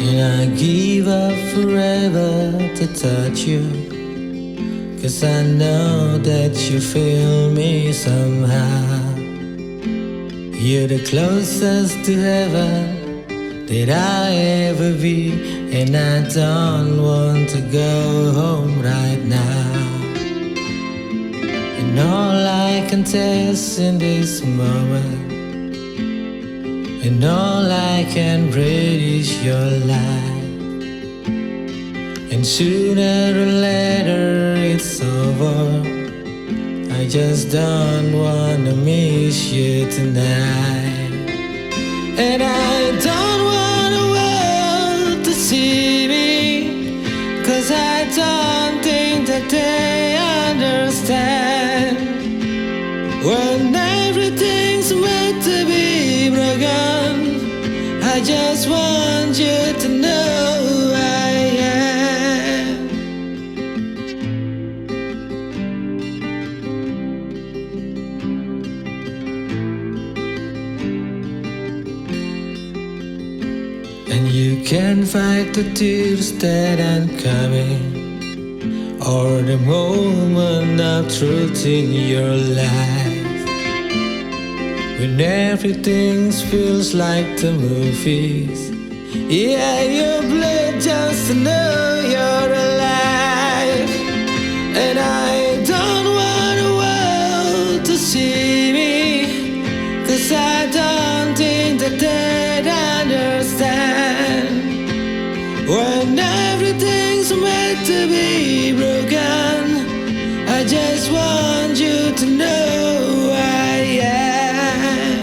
And I give up forever to touch you, 'cause I know that you feel me somehow. You're the closest to heaven that I ever be, and I don't want to go home right now. And all I can taste in this moment, and all I can breathe is your light. And sooner or later it's over, I just don't wanna miss you tonight. And I don't want the world to see me, 'cause I don't think that they understand. When everything's meant to be broken, I just want you to know I am. And you can fight the tears that I'm coming, or the moment of truth in your life, when everything feels like the movies. Yeah, your blood just to know you're alive. And I don't want the world to see me, 'cause I don't think that they'd understand. When everything's meant to be broken, I just want you to know I am.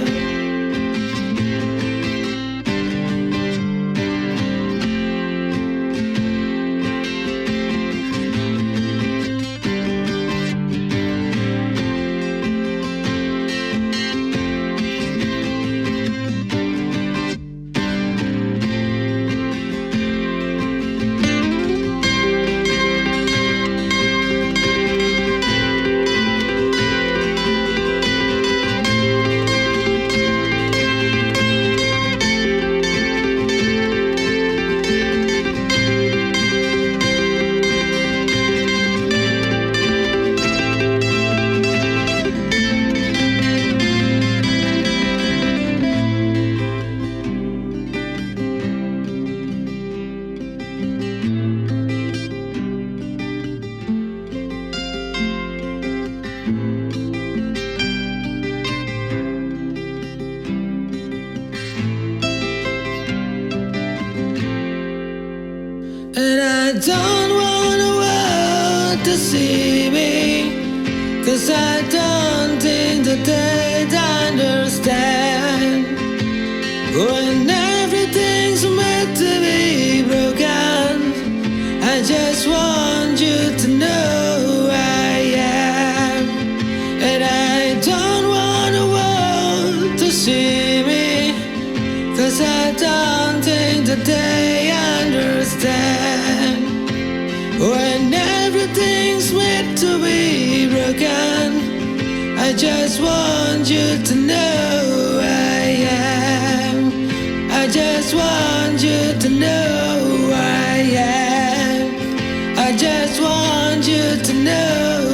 And I don't want the world to see me, 'cause I don't think that they'd understand. When everything's meant to be broken, I just want you to know I am. And I don't want the world to see me, 'cause I don't think that they understand. When everything's meant to be broken, I just want you to know I am. I just want you to know I am. I just want you to know